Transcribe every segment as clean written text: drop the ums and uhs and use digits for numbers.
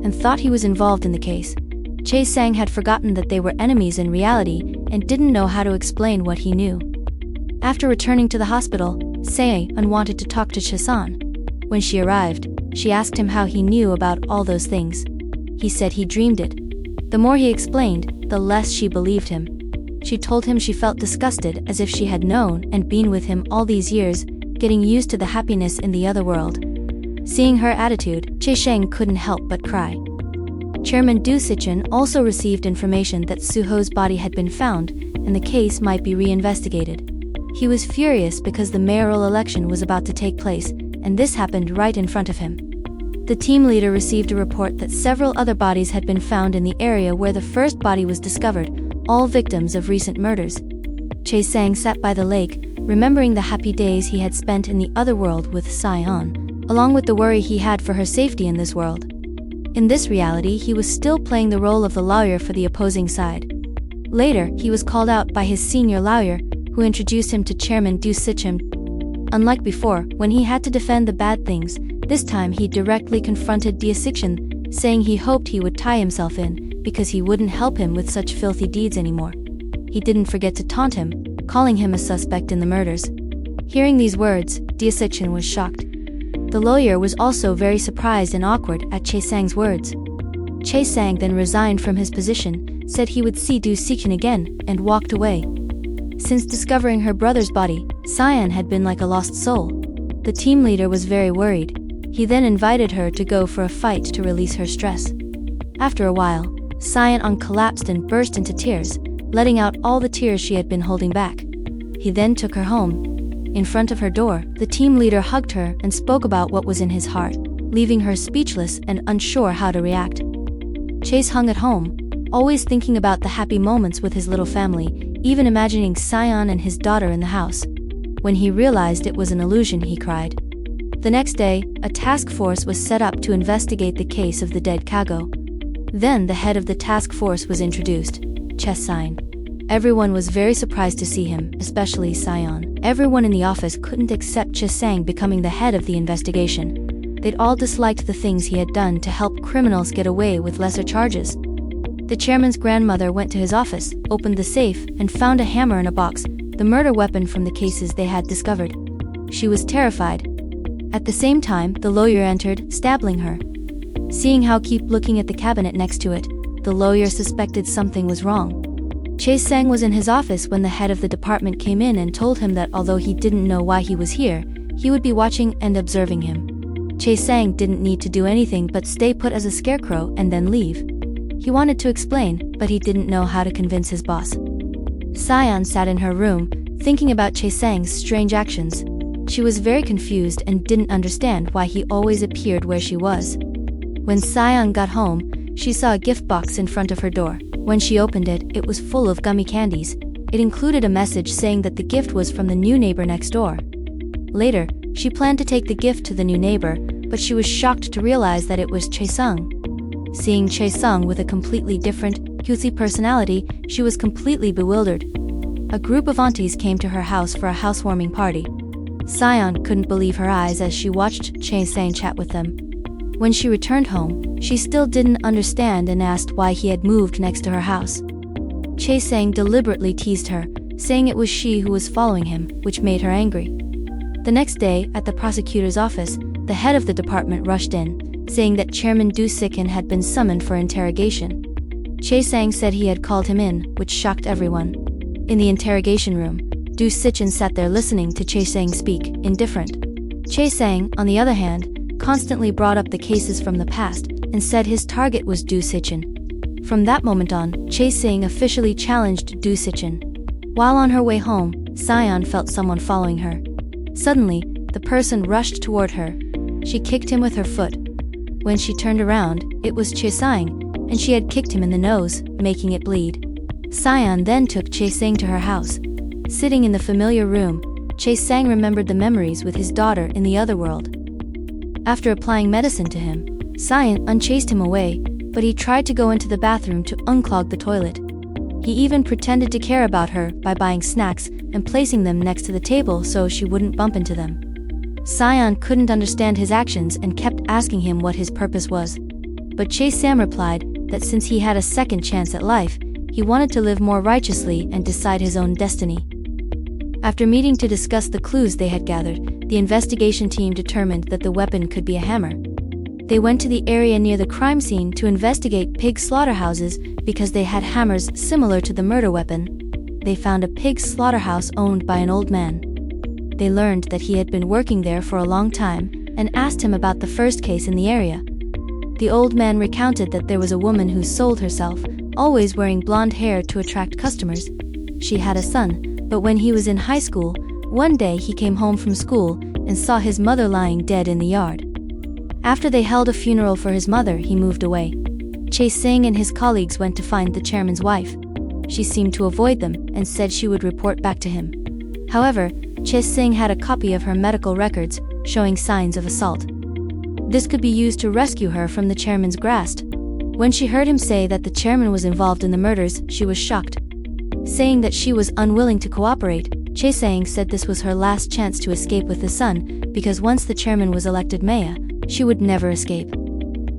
and thought he was involved in the case. Chae Sang had forgotten that they were enemies in reality and didn't know how to explain what he knew. After returning to the hospital, Sae-un wanted to talk to Chesan. When she arrived, she asked him how he knew about all those things. He said he dreamed it. The more he explained, the less she believed him. She told him she felt disgusted, as if she had known and been with him all these years, getting used to the happiness in the other world. Seeing her attitude, Chae Sang couldn't help but cry. Chairman Du Sichun also received information that Suho's body had been found, and the case might be reinvestigated. He was furious because the mayoral election was about to take place, and this happened right in front of him. The team leader received a report that several other bodies had been found in the area where the first body was discovered, all victims of recent murders. Chae Sang sat by the lake, remembering the happy days he had spent in the other world with Sae-un, along with the worry he had for her safety in this world. In this reality, he was still playing the role of the lawyer for the opposing side. Later, he was called out by his senior lawyer, who introduced him to Chairman Du Sichun. Unlike before, when he had to defend the bad things, this time he directly confronted Du Sichun, saying he hoped he would tie himself in, because he wouldn't help him with such filthy deeds anymore. He didn't forget to taunt him, calling him a suspect in the murders. Hearing these words, Du Sichun was shocked. The lawyer was also very surprised and awkward at Chae Sang's words. Chae Sang then resigned from his position, said he would see Du Sichun again, and walked away. Since discovering her brother's body, Sae-un had been like a lost soul. The team leader was very worried. He then invited her to go for a fight to release her stress. After a while, Sae-un collapsed and burst into tears, letting out all the tears she had been holding back. He then took her home. In front of her door, the team leader hugged her and spoke about what was in his heart, leaving her speechless and unsure how to react. Chase hung at home, always thinking about the happy moments with his little family, even imagining Sae-un and his daughter in the house. When he realized it was an illusion, he cried. The next day, a task force was set up to investigate the case of the dead Kago. Then the head of the task force was introduced, Chesan. Everyone was very surprised to see him, especially Sae-un. Everyone in the office couldn't accept Chesan becoming the head of the investigation. They'd all disliked the things he had done to help criminals get away with lesser charges. The chairman's grandmother went to his office, opened the safe, and found a hammer in a box, the murder weapon from the cases they had discovered. She was terrified. At the same time, the lawyer entered, stabbing her. Seeing how keep looking at the cabinet next to it, the lawyer suspected something was wrong. Chae Sang was in his office when the head of the department came in and told him that although he didn't know why he was here, he would be watching and observing him. Chae Sang didn't need to do anything but stay put as a scarecrow and then leave. He wanted to explain, but he didn't know how to convince his boss. Sae-un sat in her room, thinking about Chae Sang's strange actions. She was very confused and didn't understand why he always appeared where she was. When Sae-un got home, she saw a gift box in front of her door. When she opened it, it was full of gummy candies. It included a message saying that the gift was from the new neighbor next door. Later, she planned to take the gift to the new neighbor, but she was shocked to realize that it was Chae Sang. Seeing Chae Sang with a completely different, cutesy personality, she was completely bewildered. A group of aunties came to her house for a housewarming party. Sae-un couldn't believe her eyes as she watched Chae Sang chat with them. When she returned home, she still didn't understand and asked why he had moved next to her house. Chae Sang deliberately teased her, saying it was she who was following him, which made her angry. The next day, at the prosecutor's office, the head of the department rushed in, saying that Chairman Du Sichun had been summoned for interrogation. Chae Sang said he had called him in, which shocked everyone. In the interrogation room, Du Sichun sat there listening to Chae Sang speak, indifferent. Chae Sang, on the other hand, constantly brought up the cases from the past and said his target was Du Sichun. From that moment on, Chae Sang officially challenged Du Sichun. While on her way home, Sae-un felt someone following her. Suddenly, the person rushed toward her. She kicked him with her foot. When she turned around, it was Chae Sang, and she had kicked him in the nose, making it bleed. Sae-un then took Chae Sang to her house. Sitting in the familiar room, Chae Sang remembered the memories with his daughter in the other world. After applying medicine to him, Sae-un chased him away, but he tried to go into the bathroom to unclog the toilet. He even pretended to care about her by buying snacks and placing them next to the table so she wouldn't bump into them. Sae-un couldn't understand his actions and kept asking him what his purpose was. But Chae Sam replied that since he had a second chance at life, he wanted to live more righteously and decide his own destiny. After meeting to discuss the clues they had gathered, the investigation team determined that the weapon could be a hammer. They went to the area near the crime scene to investigate pig slaughterhouses because they had hammers similar to the murder weapon. They found a pig slaughterhouse owned by an old man. They learned that he had been working there for a long time and asked him about the first case in the area. The old man recounted that there was a woman who sold herself, always wearing blonde hair to attract customers. She had a son, but when he was in high school, one day he came home from school and saw his mother lying dead in the yard. After they held a funeral for his mother, he moved away. Chae Sang and his colleagues went to find the chairman's wife. She seemed to avoid them and said she would report back to him. However, Chae Sang had a copy of her medical records showing signs of assault. This could be used to rescue her from the chairman's grasp. When she heard him say that the chairman was involved in the murders, she was shocked. Saying that she was unwilling to cooperate, Chae Sang said this was her last chance to escape with the son, because once the chairman was elected mayor, she would never escape.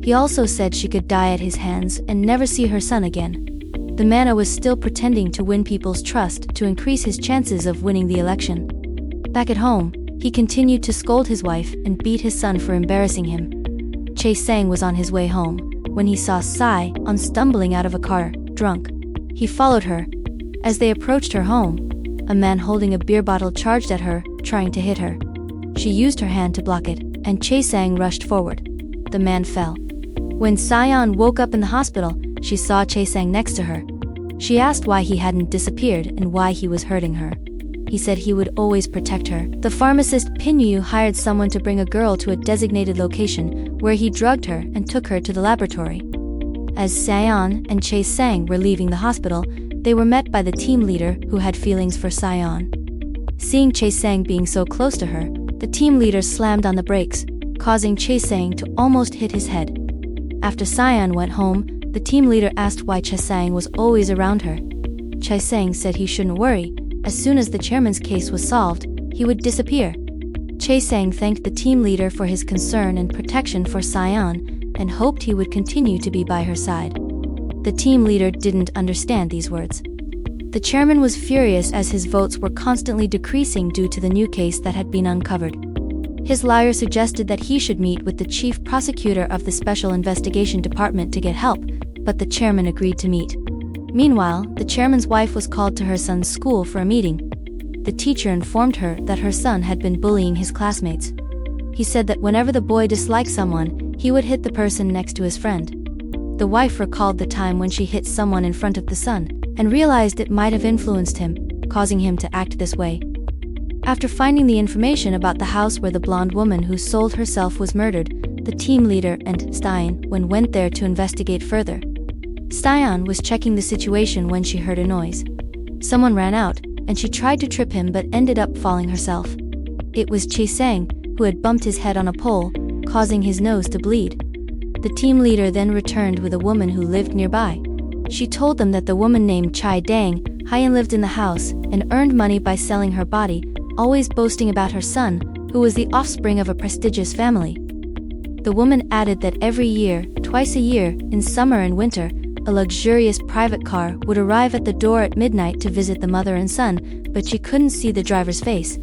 He also said she could die at his hands and never see her son again. The man was still pretending to win people's trust to increase his chances of winning the election. Back at home, he continued to scold his wife and beat his son for embarrassing him. Chae Sang was on his way home when he saw Sai-on stumbling out of a car, drunk. He followed her. As they approached her home, a man holding a beer bottle charged at her, trying to hit her. She used her hand to block it, and Chae Sang rushed forward. The man fell. When Sai-on woke up in the hospital, she saw Chae Sang next to her. She asked why he hadn't disappeared and why he was hurting her. He said he would always protect her. The pharmacist Pinyu hired someone to bring a girl to a designated location where he drugged her and took her to the laboratory. As Sai-on and Chae Sang were leaving the hospital, they were met by the team leader who had feelings for Sai-on. Seeing Chae Sang being so close to her, the team leader slammed on the brakes, causing Chae Sang to almost hit his head. After Sai-on went home, the team leader asked why Chae Sang was always around her. Chae Sang said he shouldn't worry. As soon as the chairman's case was solved, he would disappear. Chae Sang thanked the team leader for his concern and protection for Sai-on and hoped he would continue to be by her side. The team leader didn't understand these words. The chairman was furious as his votes were constantly decreasing due to the new case that had been uncovered. His lawyer suggested that he should meet with the chief prosecutor of the Special Investigation Department to get help, but the chairman agreed to meet. Meanwhile, the chairman's wife was called to her son's school for a meeting. The teacher informed her that her son had been bullying his classmates. He said that whenever the boy disliked someone, he would hit the person next to his friend. The wife recalled the time when she hit someone in front of the son, and realized it might have influenced him, causing him to act this way. After finding the information about the house where the blonde woman who sold herself was murdered, the team leader and Stein went there to investigate further. Stein was checking the situation when she heard a noise. Someone ran out, and she tried to trip him but ended up falling herself. It was Chae Sang, who had bumped his head on a pole, causing his nose to bleed. The team leader then returned with a woman who lived nearby. She told them that the woman named Chai Dang Hyen lived in the house and earned money by selling her body, always boasting about her son, who was the offspring of a prestigious family. The woman added that every year, twice a year, in summer and winter, a luxurious private car would arrive at the door at midnight to visit the mother and son, but she couldn't see the driver's face.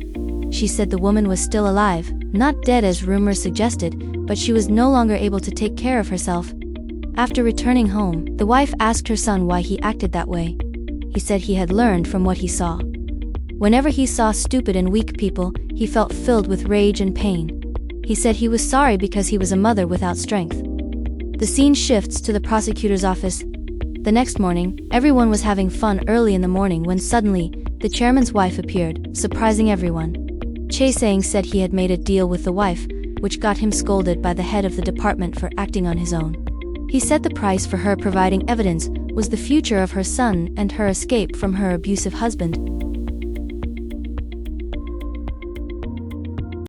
She said the woman was still alive, not dead as rumors suggested, but she was no longer able to take care of herself. After returning home, the wife asked her son why he acted that way. He said he had learned from what he saw. Whenever he saw stupid and weak people, he felt filled with rage and pain. He said he was sorry because he was a mother without strength. The scene shifts to the prosecutor's office. The next morning, everyone was having fun early in the morning when suddenly, the chairman's wife appeared, surprising everyone. Chae Sang said he had made a deal with the wife, which got him scolded by the head of the department for acting on his own. He said the price for her providing evidence was the future of her son and her escape from her abusive husband.